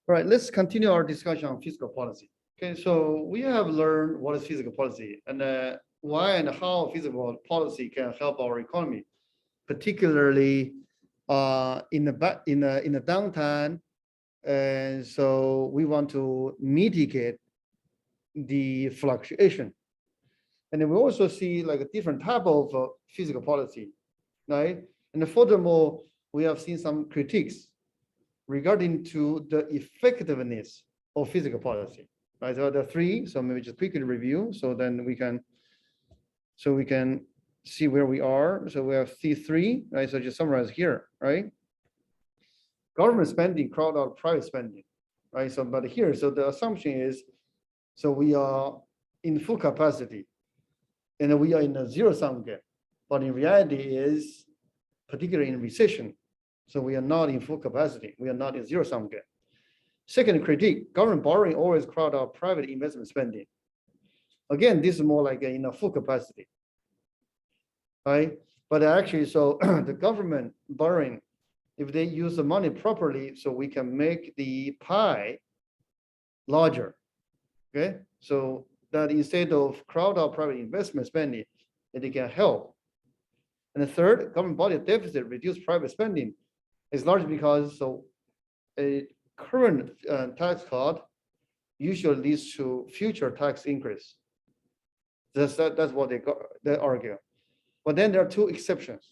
All right, let's continue our discussion on fiscal policy. Okay, so we have learned what is fiscal policy and why and how fiscal policy can help our economy, particularly in the downtime. And so we want to mitigate the fluctuation. And then we also see like a different type of fiscal policy, right? And furthermore, we have seen some critiques regarding to the effectiveness of fiscal policy, right? So there are three, so maybe just quickly review, so then we can see where we are. So we have C3, right? So just summarize here, right? Government spending crowd out private spending, right? So but here, so the assumption is, so we are in full capacity and we are in a zero-sum game, but in reality is particularly in recession. So we are not in full capacity. We are not in zero-sum game. Second critique, government borrowing always crowd out private investment spending. Again, this is more like in a full capacity, right? But actually, so the government borrowing, if they use the money properly, so we can make the pie larger, okay? So that instead of crowd out private investment spending, it can help. And the third, government budget deficit reduce private spending. It's largely because so a current tax cut usually leads to future tax increase. That's what they argue. But then there are two exceptions,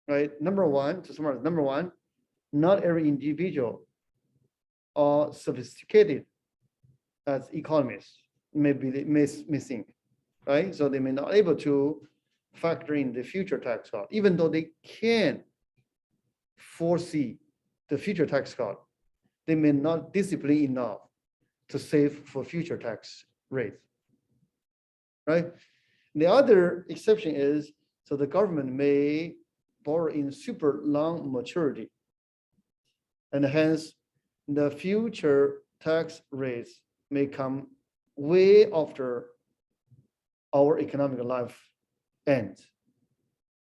right? Number one, to summarize, number one, not every individual are sophisticated as economists may think, right? So they may not able to factor in the future tax cut, even though they can foresee the future tax cut, they may not discipline enough to save for future tax rates, right? The other exception is, so the government may borrow in super long maturity, and hence the future tax rates may come way after our economic life ends,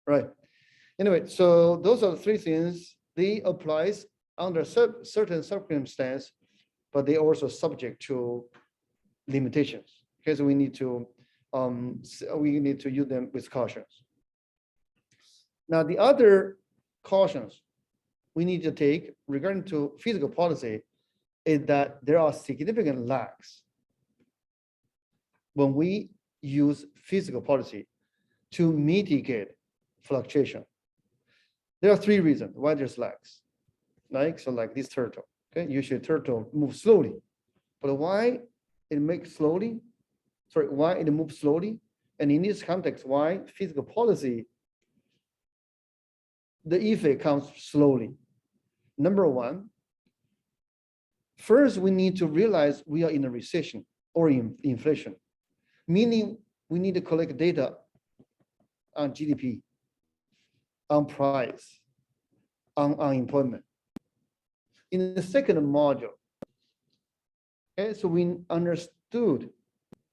right? Anyway, so those are the three things. They applies under certain circumstances, but they also subject to limitations. Okay, so we need to use them with cautions. Now, the other cautions we need to take regarding to fiscal policy is that there are significant lags when we use fiscal policy to mitigate fluctuation. There are three reasons why there's lags. Like, so like this turtle, okay? Usually turtle moves slowly, but why it moves slowly? Why it moves slowly? And in this context, why fiscal policy, the effect comes slowly. Number one, first we need to realize we are in a recession or in inflation, meaning we need to collect data on GDP, on price, on unemployment. In the second module, okay, so we understood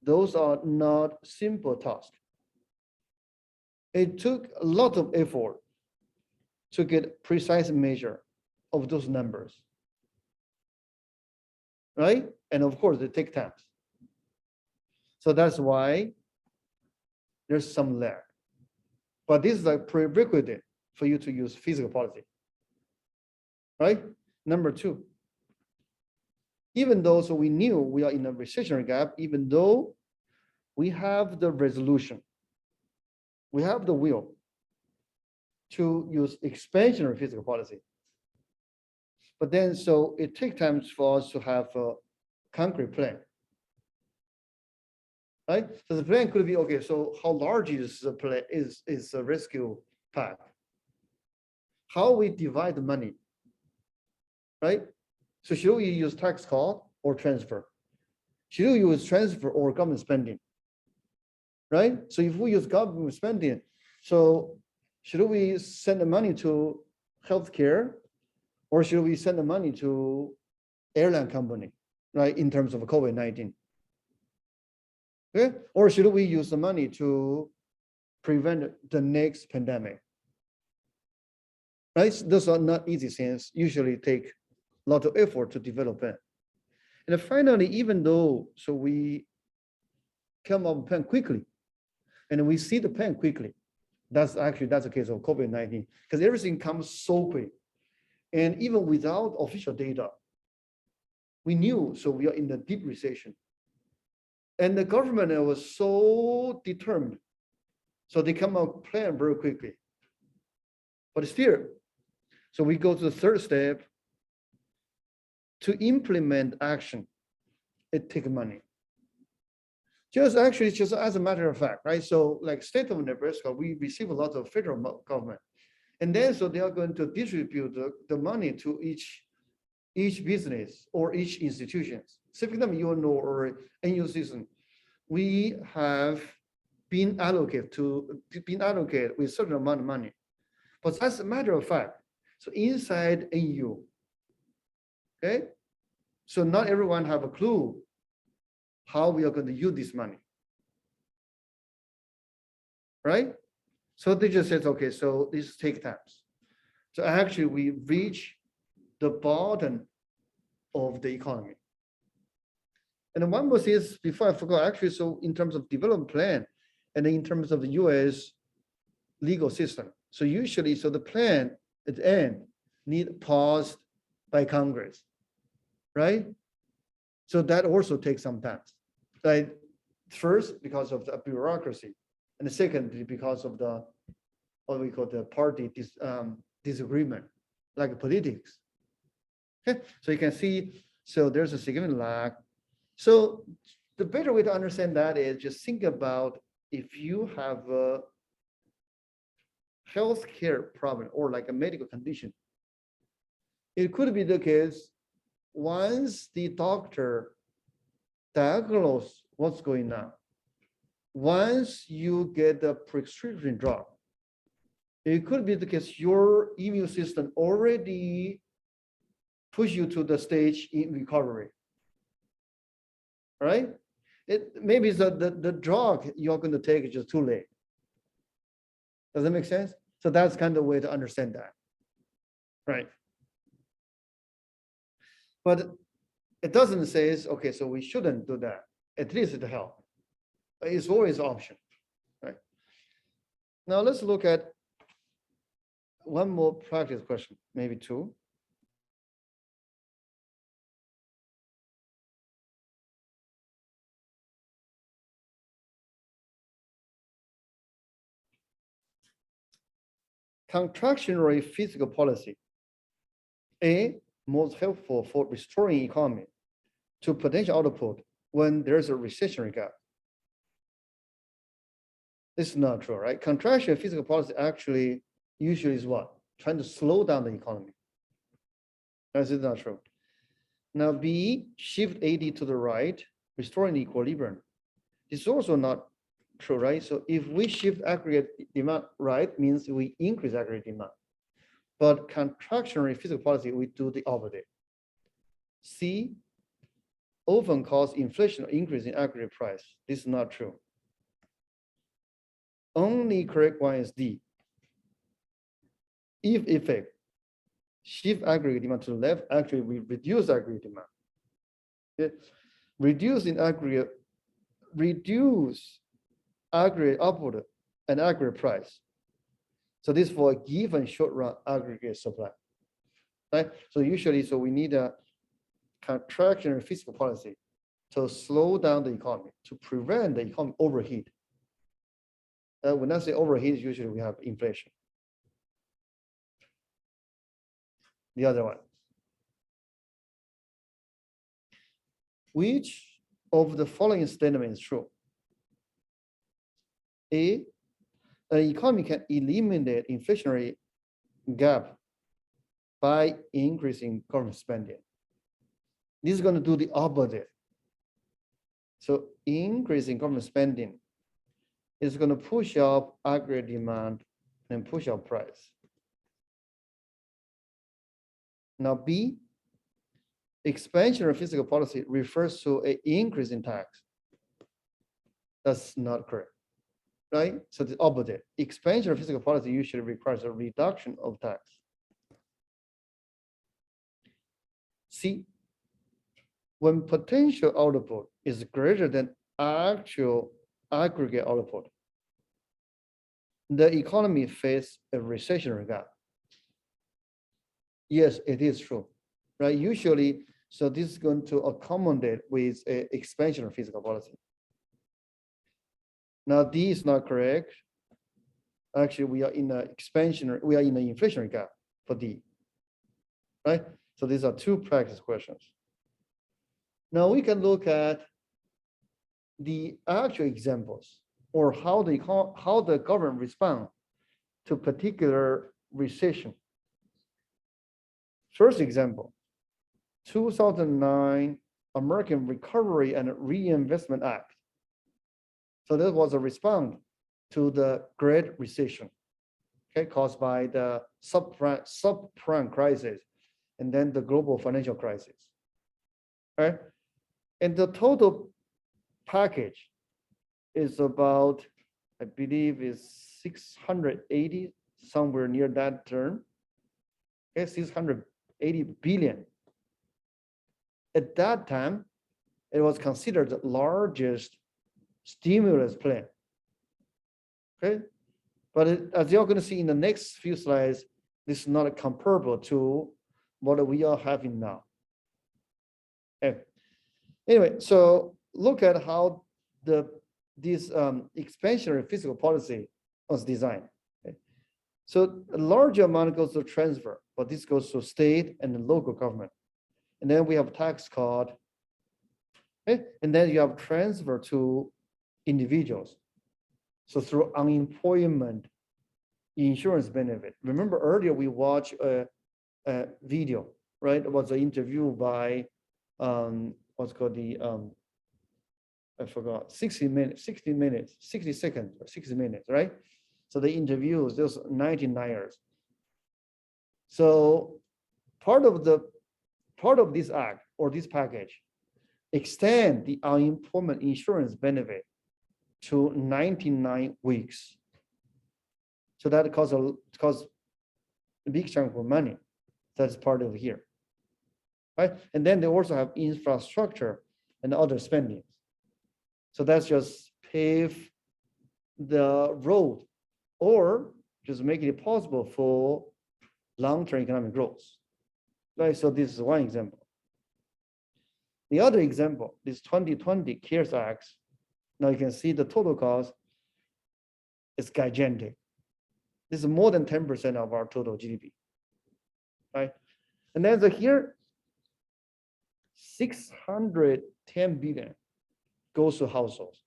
those are not simple tasks. It took a lot of effort to get precise measure of those numbers, right? And of course, they take time. So that's why there's some lag. But this is a prerequisite for you to use fiscal policy, right? Number two, even though so we knew we are in a recessionary gap, even though we have the resolution, we have the will to use expansionary fiscal policy. But then, so it takes time for us to have a concrete plan, right? So the plan could be, okay, so how large is the plan, is the rescue pack? How we divide the money, right? So should we use tax cut or transfer? Should we use transfer or government spending, right? So if we use government spending, so should we send the money to healthcare, or should we send the money to airline company, right, in terms of COVID-19? Okay? Or should we use the money to prevent the next pandemic? Right? Those are not easy things, usually take lot of effort to develop plan. And finally, even though, so we come up with plan quickly, and we see the plan quickly. That's the case of COVID-19, because everything comes so quick. And even without official data, we knew, so we are in a deep recession. And the government was so determined. So they come up with a plan very quickly. But still, so we go to the third step. To implement action, it takes money. Just as a matter of fact, right? So like state of Nebraska, we receive a lot of federal government. And then so they are going to distribute the money to each business or each institutions. Civic UNO or NU system, we have been allocated with certain amount of money. But as a matter of fact, so inside NU, okay, so not everyone have a clue how we are going to use this money, right? So they just said, okay, so this take time. So actually we reach the bottom of the economy. And one more thing is, before I forgot, actually, so in terms of development plan and in terms of the US legal system, so usually, so the plan at the end need paused by Congress, right? So that also takes some time. Right? First, because of the bureaucracy, and secondly, because of the what we call the party disagreement, like politics. Okay, so you can see, so there's a significant lag. So the better way to understand that is just think about if you have a healthcare problem or like a medical condition. It could be the case once the doctor diagnose what's going on, once you get the prescription drug, it could be the case your immune system already push you to the stage in recovery, right? Maybe the drug you're going to take is just too late. Does that make sense? So that's kind of the way to understand that, right? But it doesn't say, okay, so we shouldn't do that. At least it helps. It's always an option, right? Now let's look at one more practice question, maybe two. Contractionary fiscal policy. A, most helpful for restoring economy to potential output when there's a recessionary gap. This is not true, right? Contractionary fiscal policy actually usually is what? Trying to slow down the economy. This is not true. Now B, shift AD to the right, restoring equilibrium. This is also not true, right? So if we shift aggregate demand right, means we increase aggregate demand. But contractionary fiscal policy, we do the opposite. C, often cause inflation or increase in aggregate price. This is not true. Only correct one is D. If effect, shift aggregate demand to the left, actually we reduce aggregate demand. Okay. Reduce aggregate output and aggregate price. So this for a given short run aggregate supply, right? So usually, so we need a contractionary fiscal policy to slow down the economy, to prevent the economy overheat. When I say overheat, usually we have inflation. The other one. Which of the following statement is true? A, an economy can eliminate inflationary gap by increasing government spending. This is going to do the opposite. So increasing government spending is going to push up aggregate demand and push up price. Now B, expansion of fiscal policy refers to an increase in tax. That's not correct, right? So the opposite. Expansion of fiscal policy usually requires a reduction of tax. C, when potential output is greater than actual aggregate output, the economy faces a recessionary gap. Yes, it is true, right? Usually, so this is going to accommodate with an expansionary fiscal policy. Now, D is not correct. Actually, we are in an inflationary gap for D, right? So these are two practice questions. Now we can look at the actual examples or how the government respond to particular recession. First example, 2009 American Recovery and Reinvestment Act. So that was a response to the Great Recession, okay, caused by the subprime crisis and then the global financial crisis, right? And the total package is about, I believe, is 680, somewhere near that term, okay, 680 billion. At that time, it was considered the largest stimulus plan. Okay, but as you're going to see in the next few slides, this is not comparable to what we are having now. Okay. Anyway, so look at how this expansionary fiscal policy was designed. Okay. So a large amount goes to transfer, but this goes to state and local government. And then we have tax cut, okay? And then you have transfer to individuals. So through unemployment insurance benefit. Remember earlier we watched a video, right? It was an interview by what's called the I forgot, 60 seconds or 60 minutes, right? So they interviewed those 99ers. So part of this act or this package extend the unemployment insurance benefit to 99 weeks. So that costs a big chunk of money. That's part of here, right? And then they also have infrastructure and other spending. So that's just pave the road or just making it possible for long-term economic growth, right? So this is one example. The other example, this 2020 CARES Act. Now you can see the total cost is gigantic. This is more than 10% of our total GDP, right? And then here, 610 billion goes to households.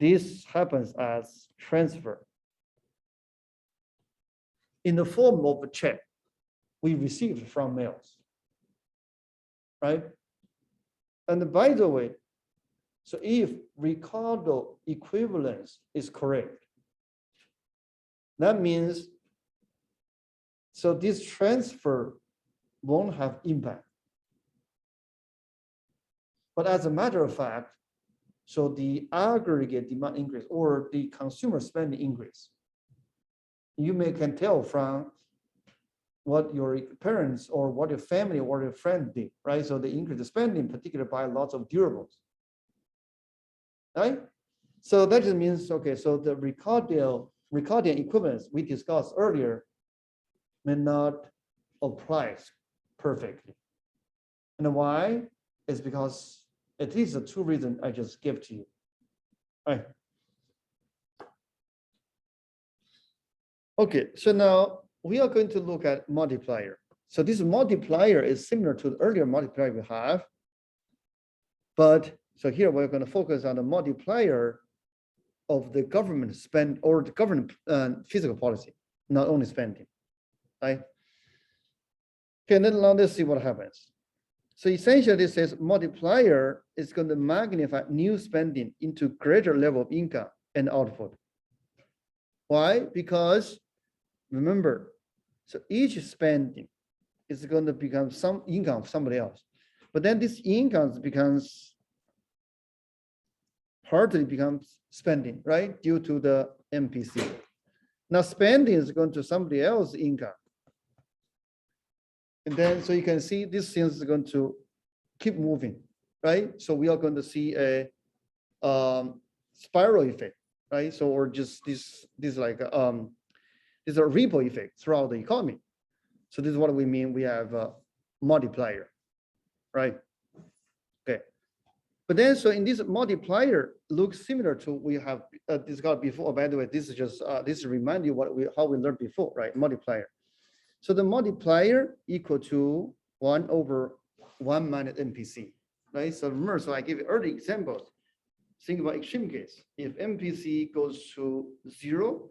This happens as transfer in the form of a check we received from mails, right? And by the way, so if Ricardo equivalence is correct, that means, so this transfer won't have impact. But as a matter of fact, so the aggregate demand increase or the consumer spending increase, you can tell from what your parents or what your family or your friend did, right? So they increase the spending, particularly by lots of durables. Right? So that just means, okay, so the Ricardian equivalence we discussed earlier may not apply perfectly. And why? It's because at least the two reasons I just gave to you. All right. Okay, so now we are going to look at multiplier. So this multiplier is similar to the earlier multiplier we have, but so here we're going to focus on the multiplier of the government spend or the government fiscal policy, not only spending, right? Okay, and then now let's see what happens. So essentially this says multiplier is going to magnify new spending into greater level of income and output. Why? Because remember, so each spending is going to become some income of somebody else, but then this income partly becomes spending, right? Due to the MPC. Now spending is going to somebody else's income. And then, so you can see this thing is going to keep moving, right? So we are going to see a spiral effect, right? So or just this like this is a ripple effect throughout the economy. So this is what we mean. We have a multiplier, right? Okay. But then, so in this multiplier looks similar to we have discussed before. By the way, this is just this remind you how we learned before, right? Multiplier. So the multiplier equal to 1/1 minus MPC, right? So remember, so I give you early examples. Think about extreme case. If MPC goes to 0,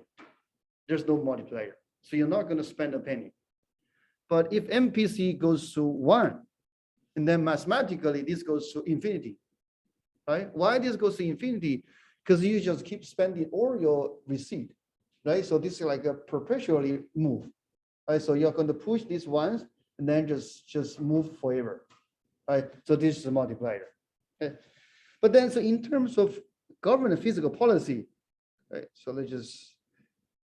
there's no multiplier. So you're not going to spend a penny. But if MPC goes to 1, and then mathematically this goes to infinity, right? Why this goes to infinity? Because you just keep spending all your receipt, right? So this is like a perpetually move, right? So you're going to push this once and then just move forever, right? So this is the multiplier. Okay. But then, so in terms of government fiscal policy, right? So let's just,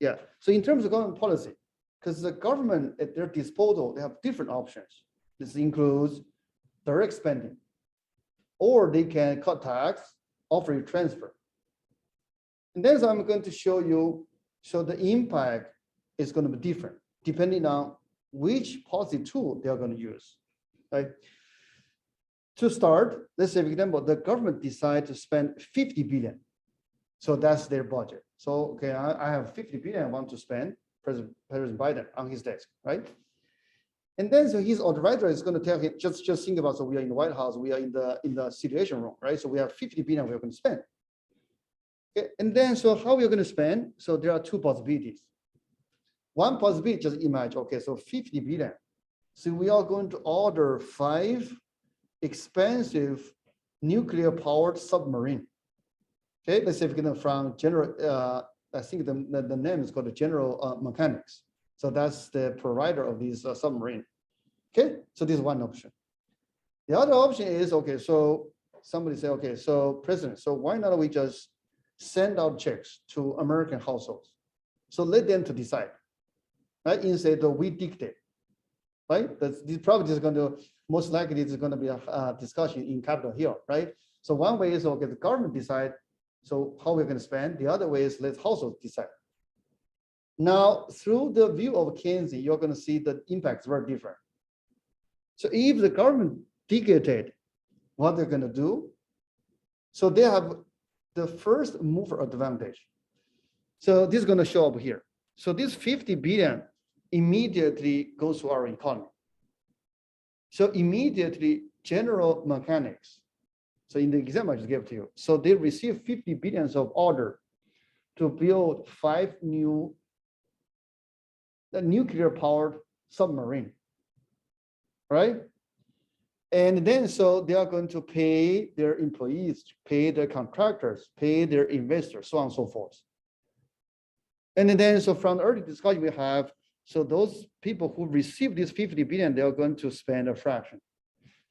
yeah. So in terms of government policy, because the government at their disposal, they have different options. This includes direct spending, or they can cut tax, offer you transfer. And then so I'm going to show you, so the impact is going to be different depending on which policy tool they are going to use, right? To start, let's say, for example, the government decides to spend 50 billion. So that's their budget. So, okay, I have 50 billion I want to spend, President Biden on his desk, right? And then so his advisor is going to tell him, just think about, so we are in the White House, we are in the situation room, right? So we have 50 billion we're going to spend. Okay, and then so how we're going to spend? So there are two possibilities. One possibility, just imagine, okay, so 50 billion. So we are going to order 5 expensive nuclear powered submarine. Okay, let's say we're going to from General, I think the name is called General Mechanics. So that's the provider of these submarine. Okay, so this is one option. The other option is, okay, so somebody say, okay, so President, so why not we just send out checks to American households? So let them to decide, right? Instead of we dictate, right? This probably is going to, most likely it's going to be a discussion in Capitol Hill, right? So one way is, okay, the government decide, so how we're going to spend. The other way is let households decide. Now, through the view of Keynesian, you're going to see the impacts very different. So if the government dictated what they're going to do, so they have the first mover advantage. So this is going to show up here. So this 50 billion immediately goes to our economy. So immediately General Mechanics, so in the example I just gave to you, so they receive 50 billions of order to build 5 new nuclear powered submarine, right? And then so they are going to pay their employees, pay their contractors, pay their investors, so on and so forth. And then so from the early discussion we have, so those people who receive this 50 billion, they are going to spend a fraction,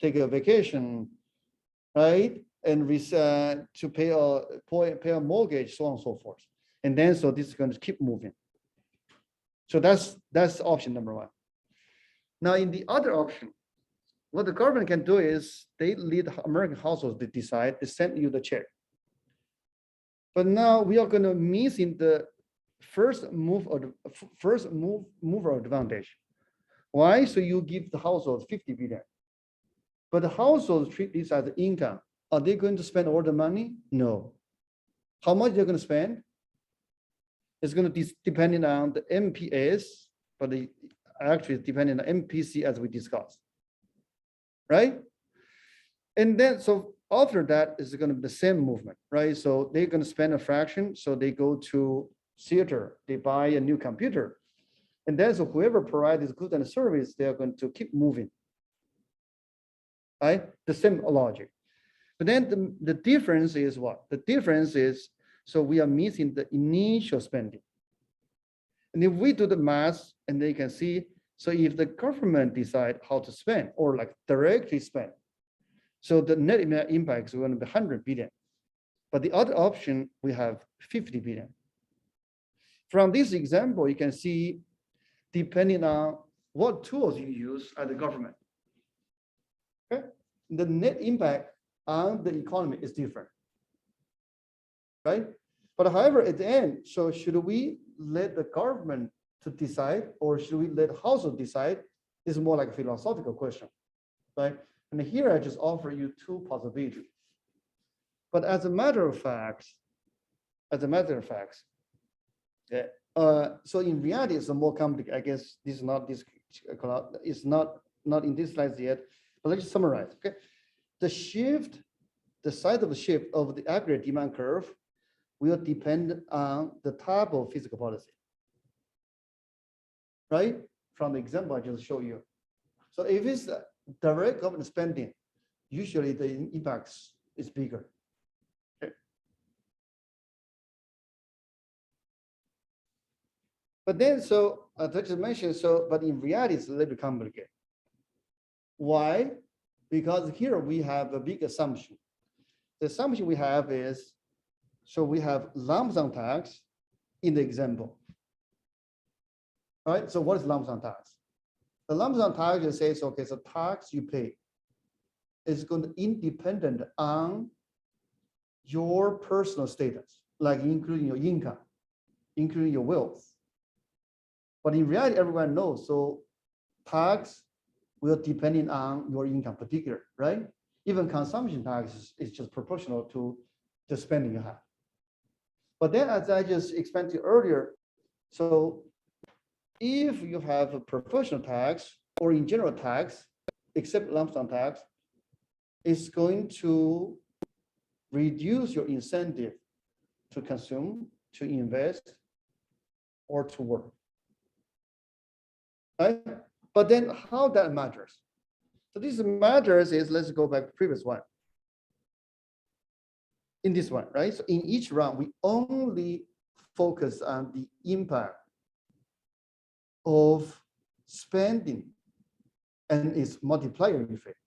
take a vacation, right? And to pay a mortgage, so on and so forth. And then so this is going to keep moving. So that's option number 1. Now in the other option, what the government can do is they lead American households to decide to send you the check. But now we are going to miss in the first mover advantage. Why? So you give the households 50 billion, but the households treat this as income. Are they going to spend all the money? No. How much they're going to spend? It's going to be depending on the MPS, but actually depending on MPC as we discussed, right? And then so after that is going to be the same movement, right? So they're going to spend a fraction, so they go to theater, they buy a new computer, and then so whoever provides this goods and service, they are going to keep moving, right? The same logic. But then the difference is what? The difference is, so we are missing the initial spending. And if we do the math, and they can see, so if the government decide how to spend or like directly spend, so the net impact is going to be 100 billion. But the other option, we have 50 billion. From this example, you can see, depending on what tools you use at the government. Okay. the net impact on the economy is different, right? But however, at the end, so should we let the government to decide, or should we let household decide? This is more like a philosophical question, right? And here I just offer you two possibilities. But as a matter of fact, yeah, so in reality, it's a more complicated. I guess this is not this. It's not in this slides yet. But let's just summarize. Okay, the size of the shift of the aggregate demand curve will depend on the type of fiscal policy, right? From the example I just showed you. So if it's direct government spending, usually the impact is bigger. Okay. But then, so as I just mentioned, but in reality, it's a little bit complicated. Why? Because here we have a big assumption. The assumption we have is, so we have lump sum tax in the example. All right, so what is lump sum tax? The lump sum tax just says, okay, so tax you pay is going to independent on your personal status, like including your income, including your wealth. But in reality, everyone knows, so tax will depend on your income particular, right? Even consumption tax is just proportional to the spending you have. But then as I just explained to you earlier, so if you have a proportional tax or in general tax, except lump sum tax, it's going to reduce your incentive to consume, to invest, or to work. Right? But then how that matters? So this matters is, let's go back to the previous one. In this one, right? So in each round, we only focus on the impact of spending and its multiplier effect.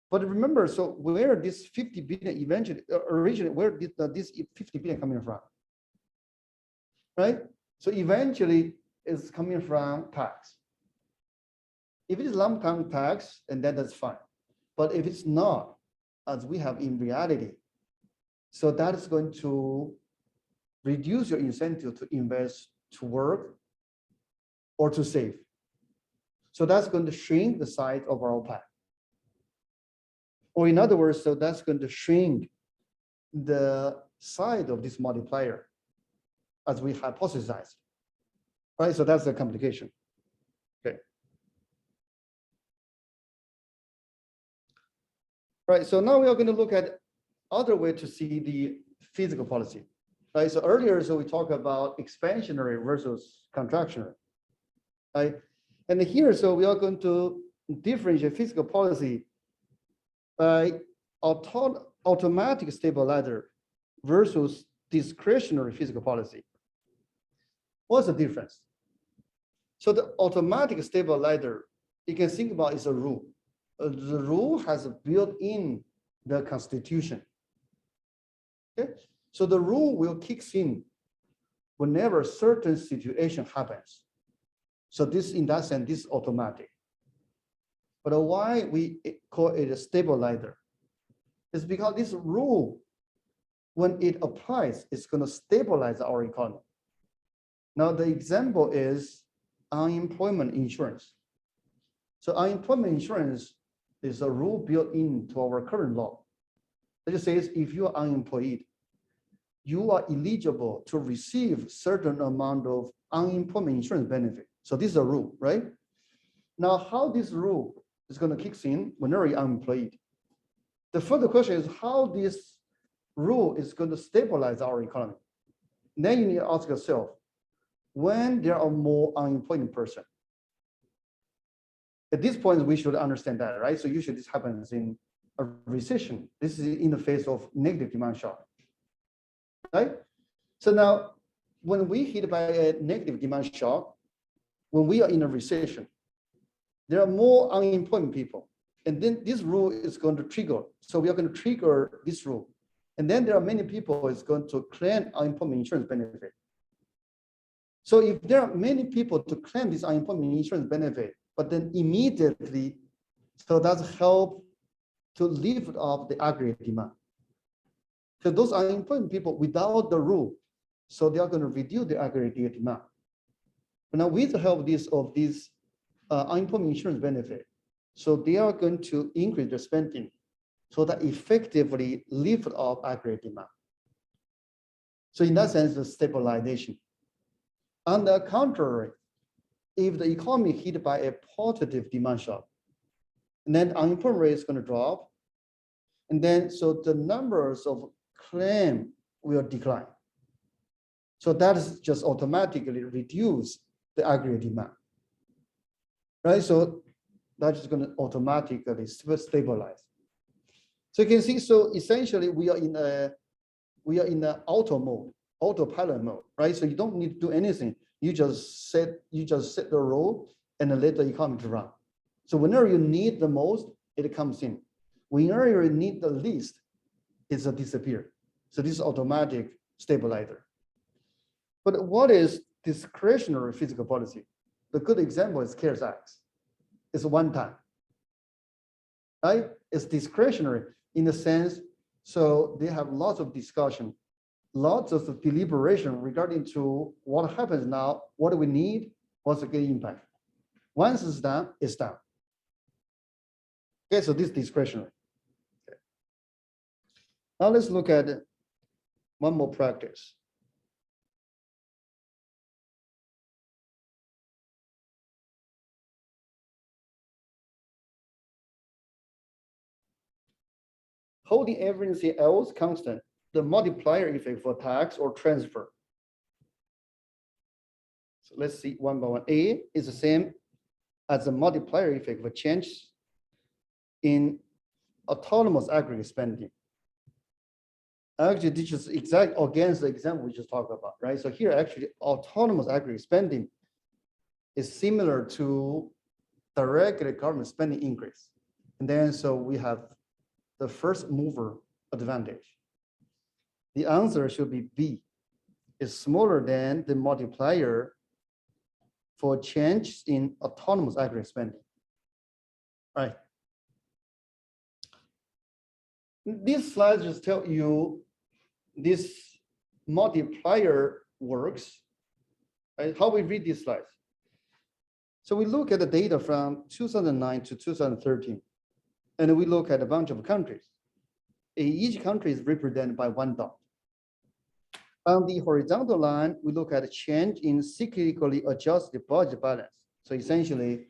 But remember, so where this 50 billion eventually, originally, where did this 50 billion coming from? Right? So eventually it's coming from tax. If it is lump sum tax, and then that's fine. But if it's not, as we have in reality, so that is going to reduce your incentive to invest, to work, or to save. So that's going to shrink the size of our pie. Or in other words, so that's going to shrink the size of this multiplier as we hypothesized. Right, so that's the complication. Okay. Right, so now we are going to look at other way to see the fiscal policy. Right, so earlier, so we talked about expansionary versus contractionary. Right, and here, so we are going to differentiate fiscal policy by automatic stabilizer versus discretionary fiscal policy. What's the difference? So the automatic stabilizer, you can think about is a rule. The rule has built in the Constitution. Okay, so the rule will kick in whenever certain situation happens. So this, in that sense, this is automatic. But why we call it a stabilizer? It's because this rule, when it applies, it's going to stabilize our economy. Now the example is unemployment insurance. So unemployment insurance is a rule built into our current law. It just says if you are unemployed, you are eligible to receive certain amount of unemployment insurance benefit. So this is a rule, right? Now, how this rule is going to kick in whenever you're unemployed? The further question is how this rule is going to stabilize our economy. Then you need to ask yourself, when there are more unemployed person. At this point, we should understand that, right? So usually this happens in a recession. This is in the face of negative demand shock, right? So now, when we hit by a negative demand shock, when we are in a recession, there are more unemployed people. And then this rule is going to trigger. So we are going to trigger this rule. And then there are many people who is going to claim unemployment insurance benefit. So if there are many people to claim this unemployment insurance benefit, but then immediately So that's help to lift up the aggregate demand. So those unemployed people without the rule, so they are going to reduce the aggregate demand. But now with the help of this unemployment insurance benefit, so they are going to increase their spending so that effectively lift up aggregate demand. So in that sense, the stabilization. On the contrary, if the economy hit by a positive demand shock, and then unemployment rate is going to drop, and then so the numbers of claim will decline. So that is just automatically reduce the aggregate demand, right? So that's just going to automatically stabilize. So you can see, so essentially we are in a autopilot mode, right? So you don't need to do anything. You just set the rule and then let the economy run. So whenever you need the most, it comes in. Whenever you need the least, it's a disappear. So this is automatic stabilizer. But what is discretionary fiscal policy? The good example is CARES Act. It's one time, right? It's discretionary in the sense, so they have lots of discussion, lots of deliberation regarding to what happens now, what do we need, what's the good impact. Once it's done, it's done. Okay, so this is discretionary. Okay. Now let's look at one more practice. Holding everything else constant, the multiplier effect for tax or transfer. So let's see one by one. A is the same as the multiplier effect for change in autonomous aggregate spending. Actually, this is exact against the example we just talked about, right? So here, actually, autonomous aggregate spending is similar to direct government spending increase. And then so we have the first mover advantage. The answer should be B. Is smaller than the multiplier for change in autonomous aggregate spending. Right. These slides just tell you this multiplier works, right? How we read these slides. So we look at the data from 2009 to 2013, and we look at a bunch of countries. Each country is represented by one dot. On the horizontal line, we look at a change in cyclically adjusted budget balance. So essentially,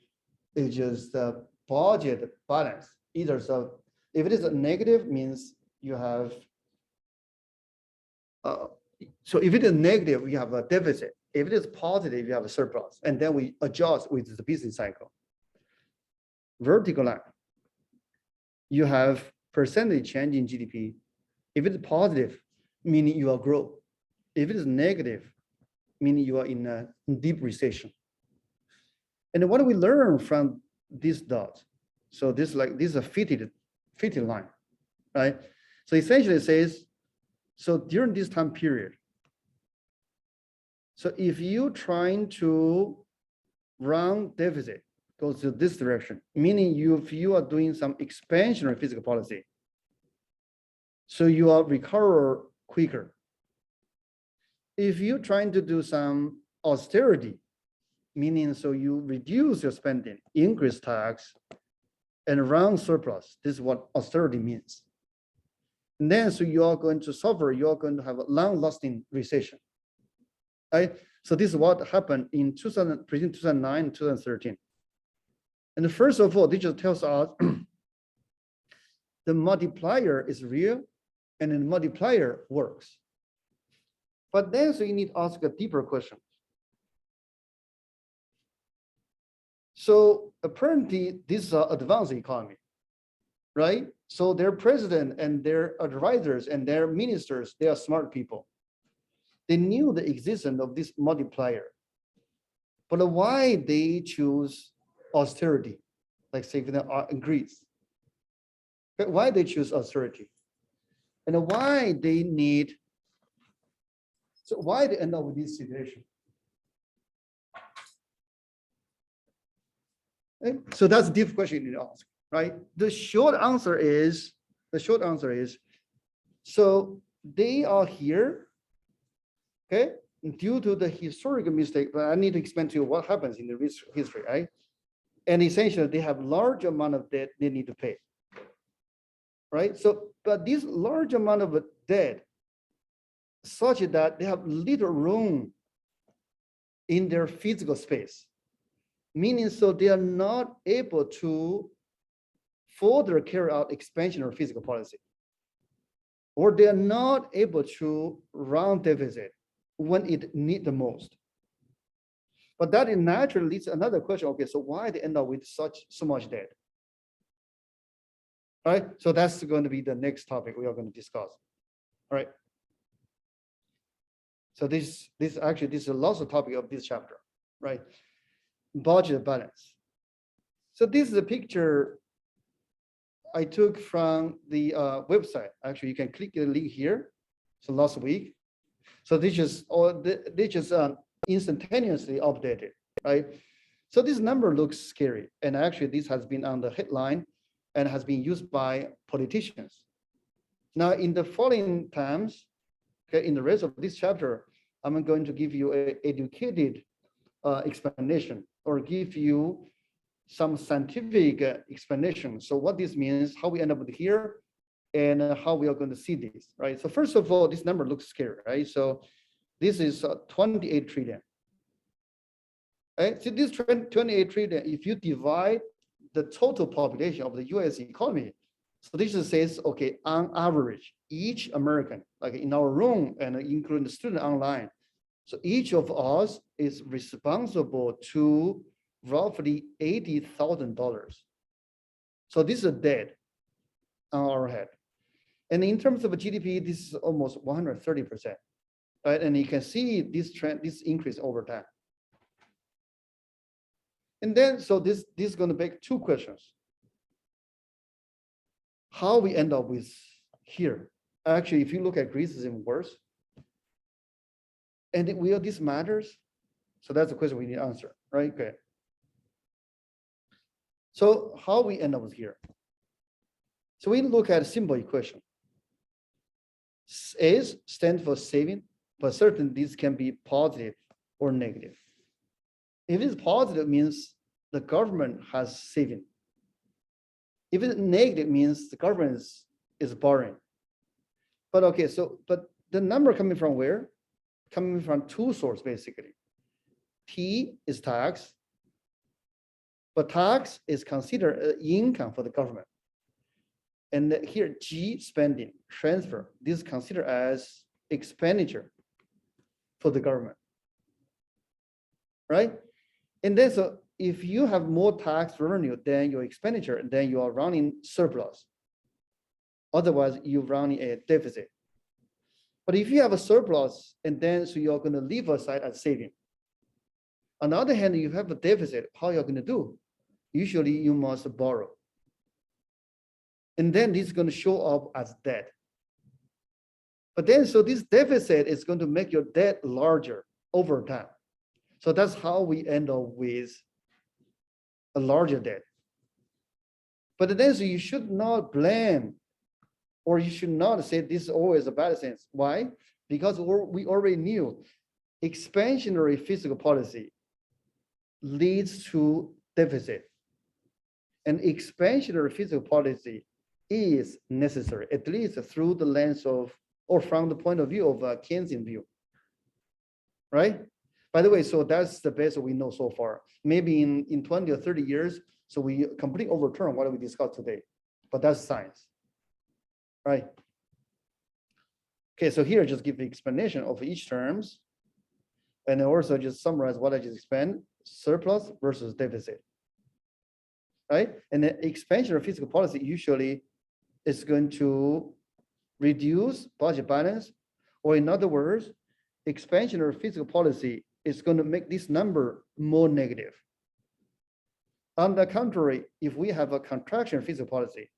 it's just the budget balance. Either so, if it is a negative, means you have. So if it is negative, we have a deficit. If it is positive, you have a surplus, and then we adjust with the business cycle. Vertical line, you have percentage change in GDP. If it is positive, meaning you are growth. If it is negative, meaning you are in a deep recession. And what do we learn from this dot? So this is a fitted line, right? So essentially it says, so during this time period, so if you're trying to run deficit, goes to this direction, meaning if you are doing some expansionary fiscal policy, so you are recover quicker. If you're trying to do some austerity, meaning so you reduce your spending, increase tax, and run surplus, this is what austerity means. And then so you are going to suffer, you are going to have a long-lasting recession, right? So this is what happened in between 2009 and 2013. And first of all, this just tells us the multiplier is real and the multiplier works. But then so you need to ask a deeper question. So apparently this is an advanced economy, right? So their president and their advisors and their ministers, they are smart people. They knew the existence of this multiplier. But why they choose austerity, like say in Greece? Why they choose austerity? And why they need, so why they end up with this situation? Okay? So that's a deep question you need to ask. right? The short answer is, so they are here, okay, due to the historical mistake, but I need to explain to you what happens in the history, right? And essentially they have large amount of debt they need to pay, right? So, but this large amount of debt, such that they have little room in their physical space, meaning so they are not able to further carry out expansionary fiscal policy, or they are not able to run deficit when it need the most. But that naturally leads to another question. Okay, so why they end up with so much debt? All right, so that's going to be the next topic we are going to discuss. All right. So this is a lots of topic of this chapter, right? Budget balance. So this is a picture I took from the website. Actually, you can click the link here. So last week. So this is instantaneously updated, right? So this number looks scary, and actually this has been on the headline and has been used by politicians. Now, in the following times, okay, in the rest of this chapter, I'm going to give you an educated explanation, or give you some scientific explanation. So what this means, how we end up with here, and how we are going to see this, right? So first of all, this number looks scary, right? So this is 28 trillion. Right? So this 28 trillion, if you divide the total population of the US economy, so this says, okay, on average, each American, like in our room and including the student online, so each of us is responsible to roughly $80,000. So this is a debt on our head. And in terms of GDP, this is almost 130%, right? And you can see this trend, this increase over time. And then, so this is going to beg two questions. How we end up with here? Actually, if you look at Greece, it's even worse. And will this matters? So that's the question we need to answer, right? Okay. So how we end up with here? So we look at a simple equation. S stands for saving, but certainly this can be positive or negative. If it's positive, means the government has saving. If it's negative, means the government is borrowing. But okay, so but the number coming from where? Coming from two sources basically. T is tax, but tax is considered income for the government. And here G, spending, transfer, this is considered as expenditure for the government, right? And then so if you have more tax revenue than your expenditure, then you are running surplus. Otherwise, you're running a deficit. But if you have a surplus, and then so you're going to leave aside as saving. On the other hand, you have a deficit, how you're going to do? Usually you must borrow. And then this is going to show up as debt. But then, so this deficit is going to make your debt larger over time. So that's how we end up with a larger debt. But then, so you should not blame, or you should not say this is always a bad sense. Why? Because we already knew expansionary fiscal policy leads to deficit. And expansionary fiscal policy is necessary, at least through the lens of, or from the point of view of a Keynesian view, right? By the way, so that's the best we know so far. Maybe in 20 or 30 years, so we completely overturn what we discussed today, but that's science, right? Okay, so here just give the explanation of each terms, and also just summarize what I just explained, surplus versus deficit, right? And the expansion of fiscal policy usually is going to reduce budget balance, or in other words, expansionary fiscal policy is going to make this number more negative. On the contrary, if we have a contraction of fiscal policy,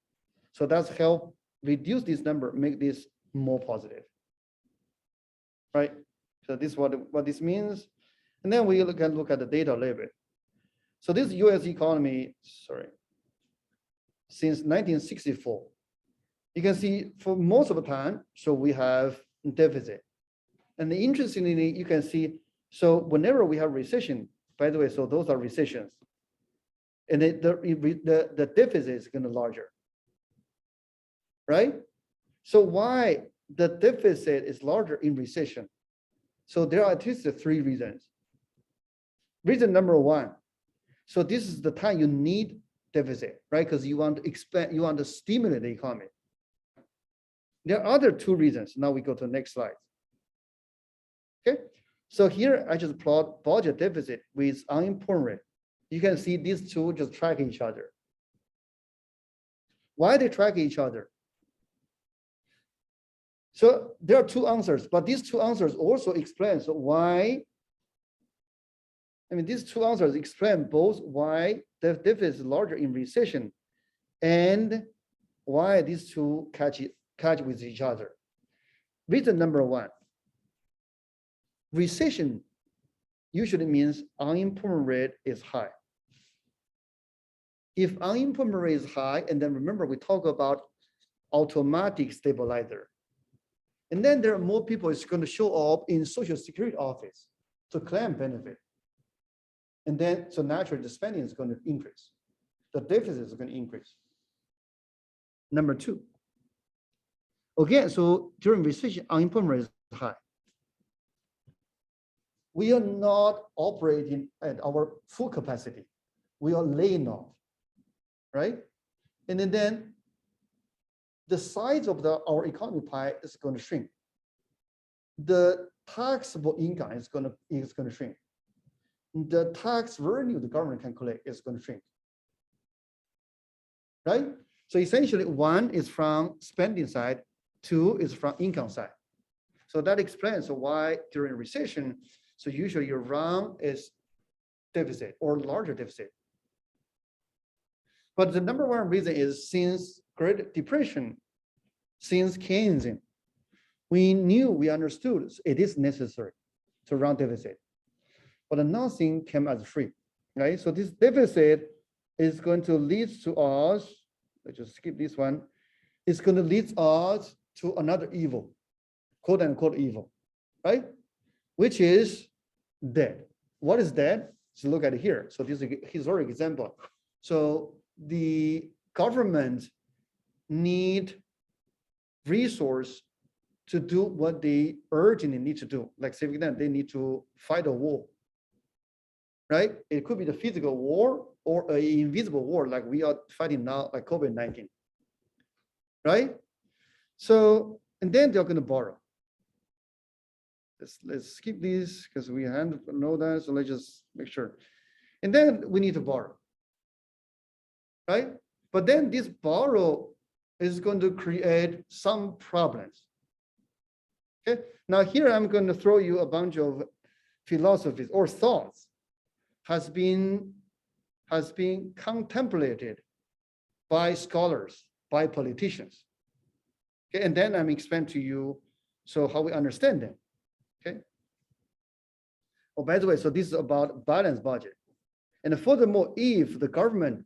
so that's help reduce this number, make this more positive, right? So this is what this means. And then we can look at the data a little bit. So this US economy, sorry. since 1964. You can see for most of the time, so we have deficit. And interestingly, you can see, so whenever we have recession, by the way, so those are recessions. And the deficit is going to larger, right? So why the deficit is larger in recession? So there are at least 3 reasons. Reason number 1, so this is the time you need deficit, right? Because you want to expand, you want to stimulate the economy. There are other 2 reasons. Now we go to the next slide. Okay, so here I just plot budget deficit with unemployment rate. You can see these 2 just track each other. Why they track each other? So there are 2 answers, but these 2 answers also explain so why. I mean, these 2 answers explain both why the deficit is larger in recession and why these 2 catch with each other. Reason number 1, recession usually means unemployment rate is high. If unemployment rate is high, and then remember we talk about automatic stabilizer, and then there are more people is going to show up in Social Security office to claim benefit. And then, so naturally the spending is going to increase. The deficit is going to increase. Number 2, again, so during recession, unemployment rate is high. We are not operating at our full capacity. We are laying off, right? And then the size of our economy pie is going to shrink. The taxable income is going to shrink. The tax revenue the government can collect is going to shrink, right? So essentially 1 is from spending side, 2 is from income side. So that explains why during recession, so usually your run is deficit or larger deficit. But the number 1 reason is since Great Depression, since Keynesian, we understood it is necessary to run deficit. But nothing came as free, right? So this deficit is going to lead to us, let's just skip this one, it's going to lead us to another evil, quote unquote evil, right? Which is debt. What is debt? So look at it here. So this is a historic example. So the government need resource to do what they urgently need to do. Like civic defense, they need to fight a war, right? It could be the physical war or an invisible war like we are fighting now, like COVID-19, right? So, and then they're going to borrow. Let's skip this because we know that, so let's just make sure. And then we need to borrow, right? But then this borrow is going to create some problems. Okay, now here I'm going to throw you a bunch of philosophies or thoughts has been contemplated by scholars, by politicians. Okay, and then I'm explaining to you so how we understand them. Okay. Oh, by the way, so this is about balanced budget. And furthermore, if the government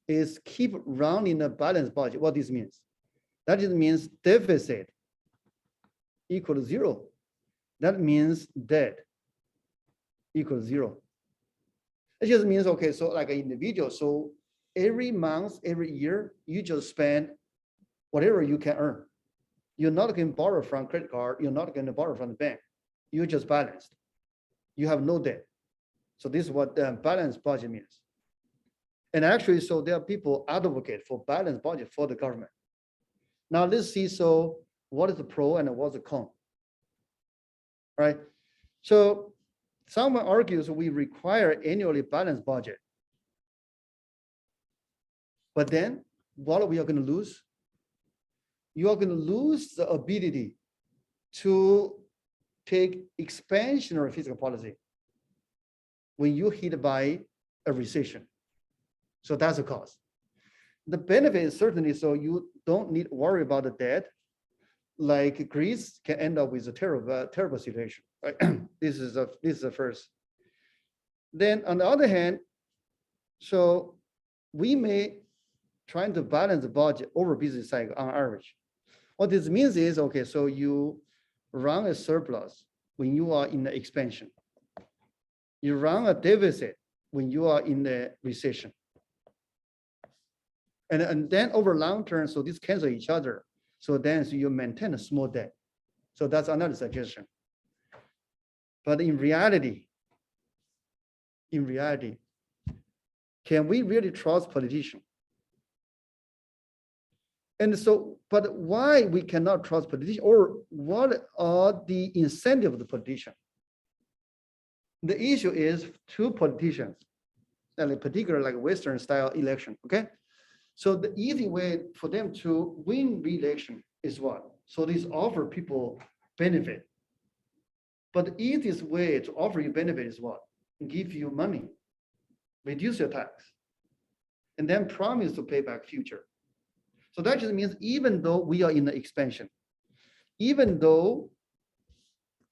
is keep running a balanced budget, what this means? That just means deficit equal to 0. That means debt equals 0. It just means, okay, so like an individual, so every month, every year, you just spend whatever you can earn. You're not going to borrow from credit card. You're not going to borrow from the bank. You're just balanced. You have no debt. So this is what balanced budget means. And actually, so there are people advocate for balanced budget for the government. Now let's see, so what is the pro and what's the con? All right. So someone argues we require annually balanced budget. But then what are we going to lose? You are going to lose the ability to take expansionary fiscal policy when you're hit by a recession. So that's a cost. The benefit is certainly so you don't need to worry about the debt. Like Greece can end up with a terrible situation, right? This is the first. Then on the other hand, so we may trying to balance the budget over business cycle on average. What this means is, okay, so you run a surplus when you are in the expansion. You run a deficit when you are in the recession. And then over long term, so these cancel each other. So then so you maintain a small debt. So that's another suggestion. But in reality, can we really trust politicians? And so, but why we cannot trust politicians, or what are the incentives of the politician? The issue is two politicians, and in particular like Western style election, okay? So the easy way for them to win re-election is what? So this offer people benefit. But the easiest way to offer you benefit is what? Give you money, reduce your tax, and then promise to pay back future. So that just means even though we are in the expansion, even though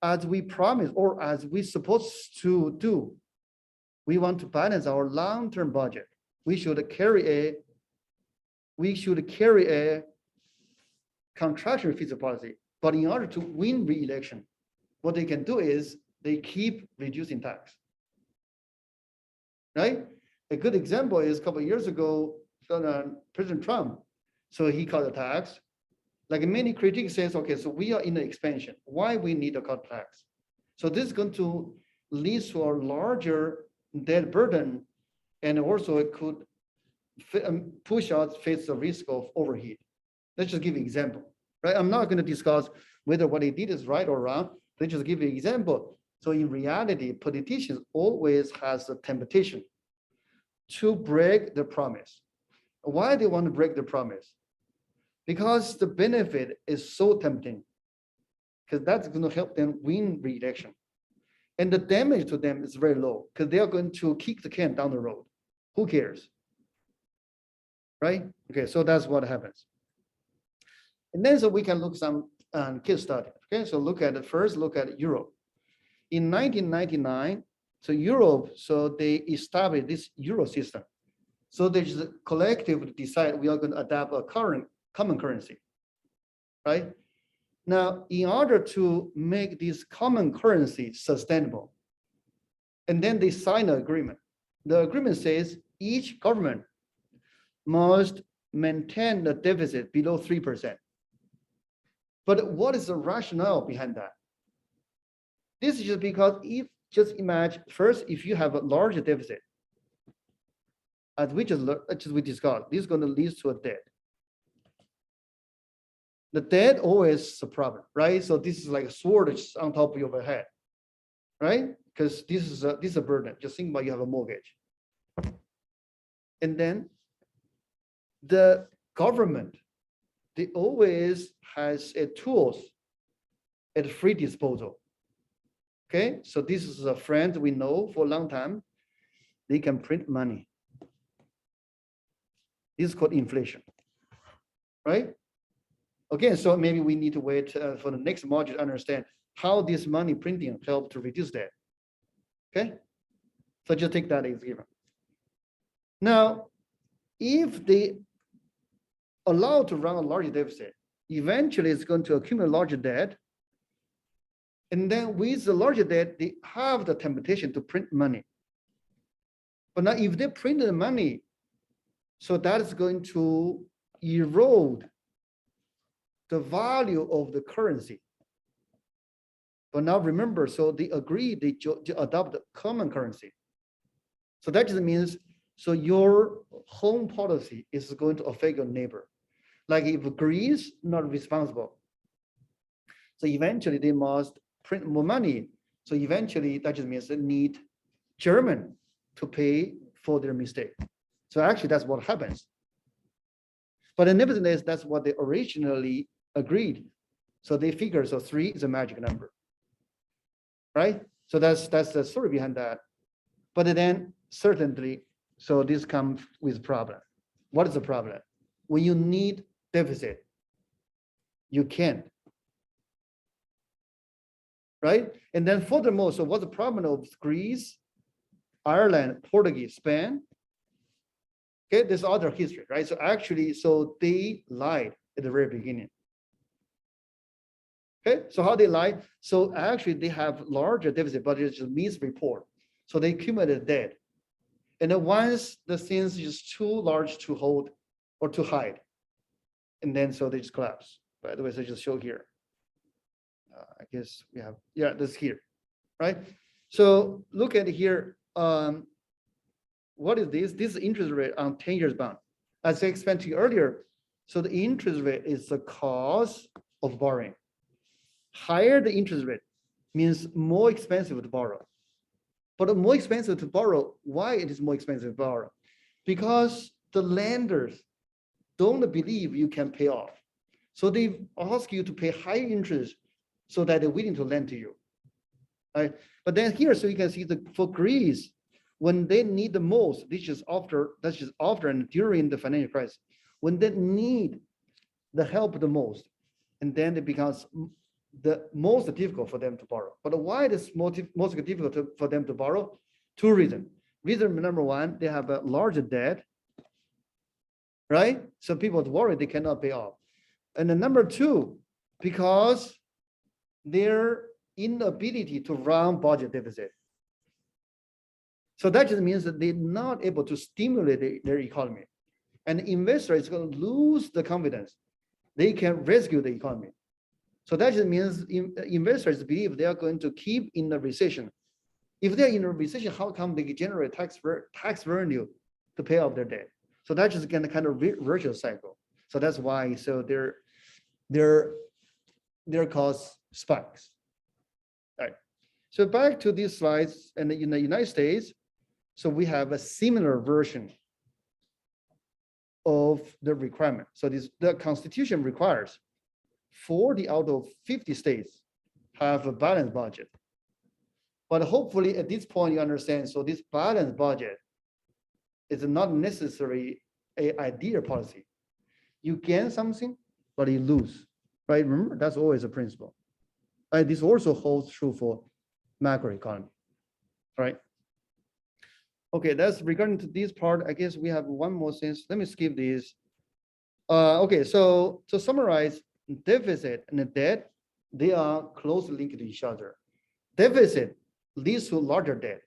as we promise or as we supposed to do, we want to balance our long-term budget, we should carry a contractual fiscal policy. But in order to win re-election, what they can do is they keep reducing tax. Right? A good example is a couple of years ago, President Trump, so he cut the tax. Like many critics says, okay, so we are in the expansion. Why we need to cut tax? So this is going to lead to a larger debt burden, and also it could push out face the risk of overheat. Let's just give an example, right? I'm not going to discuss whether what he did is right or wrong. Let's just give you an example. So in reality, politicians always has the temptation to break the promise. Why they want to break the promise? Because the benefit is so tempting, because that's going to help them win re-election. And the damage to them is very low, because they are going to kick the can down the road. Who cares? Right? Okay, so that's what happens. And then so we can look some case study. Okay, so look at Europe. In 1999, so Europe, so they established this Euro system. So they just collectively decide we are going to adopt a common currency, right? Now, in order to make this common currency sustainable, and then they sign an agreement. The agreement says each government must maintain the deficit below 3%. But what is the rationale behind that? This is just because just imagine first, if you have a larger deficit, as we discussed, this is going to lead to a debt. The debt always is a problem, right? So this is like a sword on top of your head, right? Because this is a burden. Just think about you have a mortgage. And then the government, they always has tools at free disposal. Okay, so this is a friend we know for a long time. They can print money. This is called inflation, right? Okay, so maybe we need to wait for the next module to understand how this money printing help to reduce that. Okay, so just take that as given. Now, if they allow to run a large deficit, eventually it's going to accumulate larger debt. And then with the larger debt, they have the temptation to print money. But now if they print the money, so that is going to erode the value of the currency. But now remember, so they agree, they adopt the common currency. So that just means, so your home policy is going to affect your neighbor. Like if Greece not responsible, so eventually they must print more money. So eventually that just means they need German to pay for their mistake. So actually that's what happens. But nevertheless, that's what they originally agreed. So they figure, so 3 is a magic number, right? So that's the story behind that. But then certainly, so this comes with problem. What is the problem? When you need deficit, you can't. Right? And then furthermore, so what's the problem of Greece, Ireland, Portugal, Spain? Okay, this other history, right? So actually, so they lied at the very beginning. Okay, so how they lied? So actually, they have larger deficit, but it's just misreport. So they accumulated debt. And then once the things is too large to hold or to hide, and then so they just collapse. By the way, so just show here. I guess we have, yeah, this here, right? So look at here. What is this? This is interest rate on 10 years bond. As I explained to you earlier, so the interest rate is the cost of borrowing. Higher the interest rate means more expensive to borrow. But more expensive to borrow, why it is more expensive to borrow? Because the lenders don't believe you can pay off. So they ask you to pay high interest so that they're willing to lend to you. Right? But then here, so you can see that for Greece, when they need the most, that's just after and during the financial crisis, when they need the help the most, and then it becomes the most difficult for them to borrow. But why it is most difficult for them to borrow? Two reasons. Reason number one, they have a larger debt, right? So people worry they cannot pay off. And then number two, because their inability to run budget deficit. So that just means that they're not able to stimulate their economy. And the investor is going to lose the confidence. They can rescue the economy. So that just means investors believe they are going to keep in the recession. If they're in a recession, how come they generate tax revenue to pay off their debt? So that's just kind of virtuous cycle. So that's why so their cost spikes. All right. So back to these slides, and in the United States, so we have a similar version of the requirement. So the Constitution requires 40 out of 50 states have a balanced budget. But hopefully at this point you understand, so this balanced budget is not necessarily an ideal policy. You gain something, but you lose, right? Remember, that's always a principle. Right? This also holds true for macroeconomy, right? Okay, that's regarding to this part. I guess we have one more thing. Let me skip this. Okay, so to summarize, deficit and debt, they are closely linked to each other. Deficit leads to larger debt.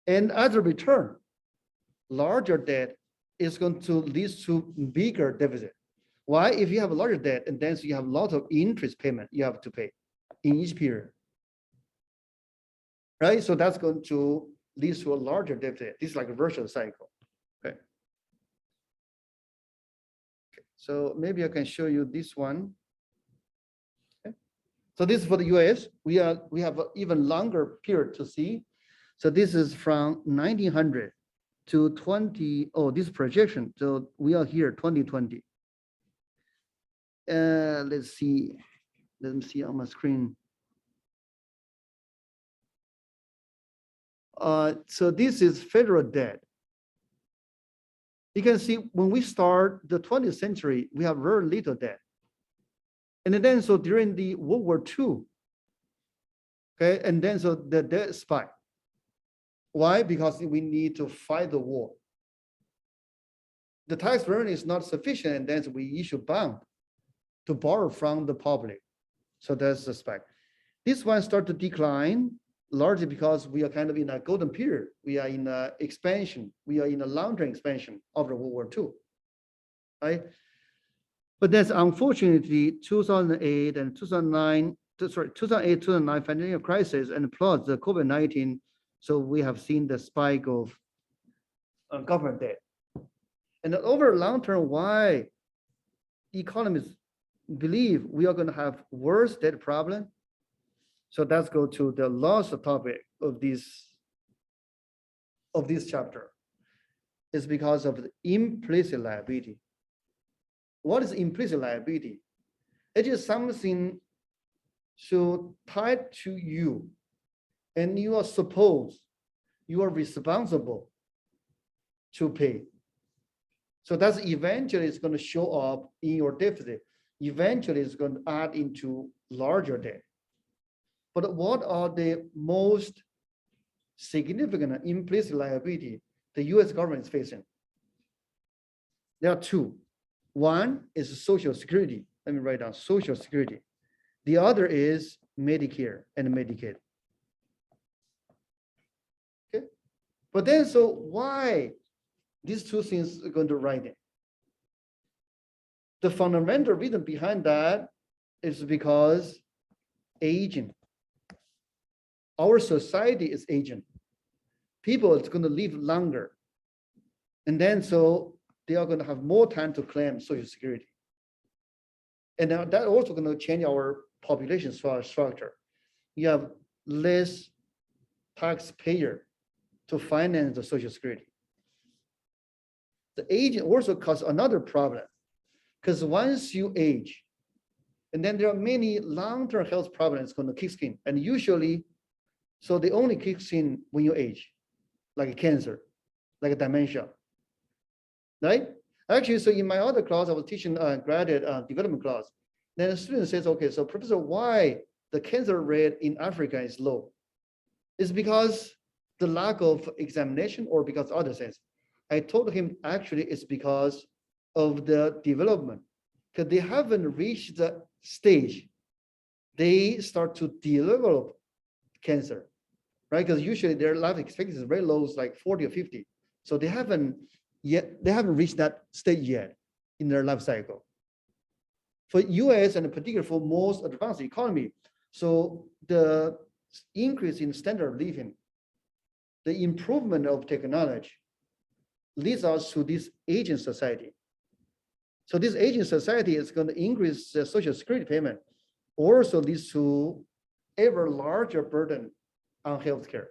And as a return, larger debt is going to lead to bigger deficit. Why? If you have a larger debt, and then so you have a lot of interest payment you have to pay in each period. Right? So that's going to lead to a larger deficit. This is like a virtuous cycle. Okay. So maybe I can show you this one. Okay. So this is for the US. We have an even longer period to see. So this is from 1900 to 20. Oh, this projection. So we are here 2020. Let's see. Let me see on my screen. So this is federal debt. You can see when we start the 20th century, we have very little debt. And then so during the World War II, okay, and then so the debt spiked. Why? Because we need to fight the war. The tax revenue is not sufficient, and then we issue bond to borrow from the public. So that's the spike. This one started to decline largely because we are kind of in a golden period. We are in a expansion. We are in a long-term expansion of the World War II, right? But that's unfortunately 2008 and 2009, 2009 financial crisis and plus the COVID-19. So we have seen the spike of government debt. And over long term, why economists believe we are going to have worse debt problem? So let's go to the last topic of this chapter. It's because of the implicit liability. What is implicit liability? It is something so tied to you, and you are supposed, you are responsible to pay. So that's eventually it's going to show up in your deficit. Eventually it's going to add into larger debt. But what are the most significant implicit liability the US government is facing? There are two. One is Social Security. Let me write down Social Security. The other is Medicare and Medicaid. Okay. But then, so why these two things are going to write it? The fundamental reason behind that is because aging. Our society is aging. People are going to live longer. And then so they are going to have more time to claim Social Security. And now that also going to change our population structure. You have less taxpayer to finance the Social Security. The aging also causes another problem, because once you age, and then there are many long-term health problems going to kick in, and usually, so they only kicks in when you age, like cancer, like dementia, right? Actually, so in my other class, I was teaching graduate development class. Then the student says, okay, so professor, why the cancer rate in Africa is low? It's because the lack of examination or because other things. I told him actually it's because of the development, because they haven't reached the stage they start to develop cancer, right? Because usually their life expectancy is very low, it's like 40 or 50. So they haven't reached that stage yet in their life cycle. For US and in particular for most advanced economy, so the increase in standard of living, the improvement of technology leads us to this aging society. So this aging society is going to increase the Social Security payment, also leads to ever larger burden on healthcare.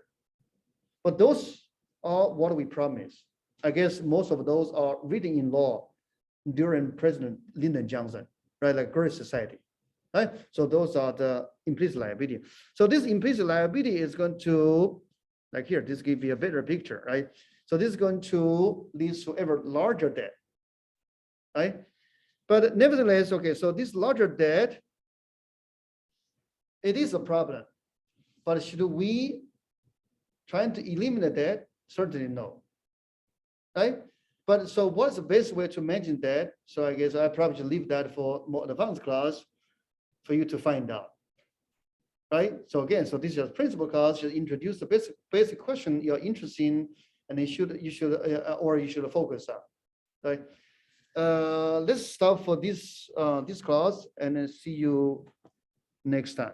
But those are what we promise. I guess most of those are written in law during President Lyndon Johnson, right? Like Great Society, right? So those are the implicit liability. So this implicit liability is going to, like here, this gives you a better picture, right? So this is going to lead to ever larger debt, right? But nevertheless, okay, so this larger debt, it is a problem. But should we try to eliminate that? Certainly no, right? But so what's the best way to manage that? So I guess I probably should leave that for more advanced class for you to find out, right? So again, so this is a principal class, should introduce the basic question you're interested in, and you should focus on, right? Let's stop for this class and then see you next time.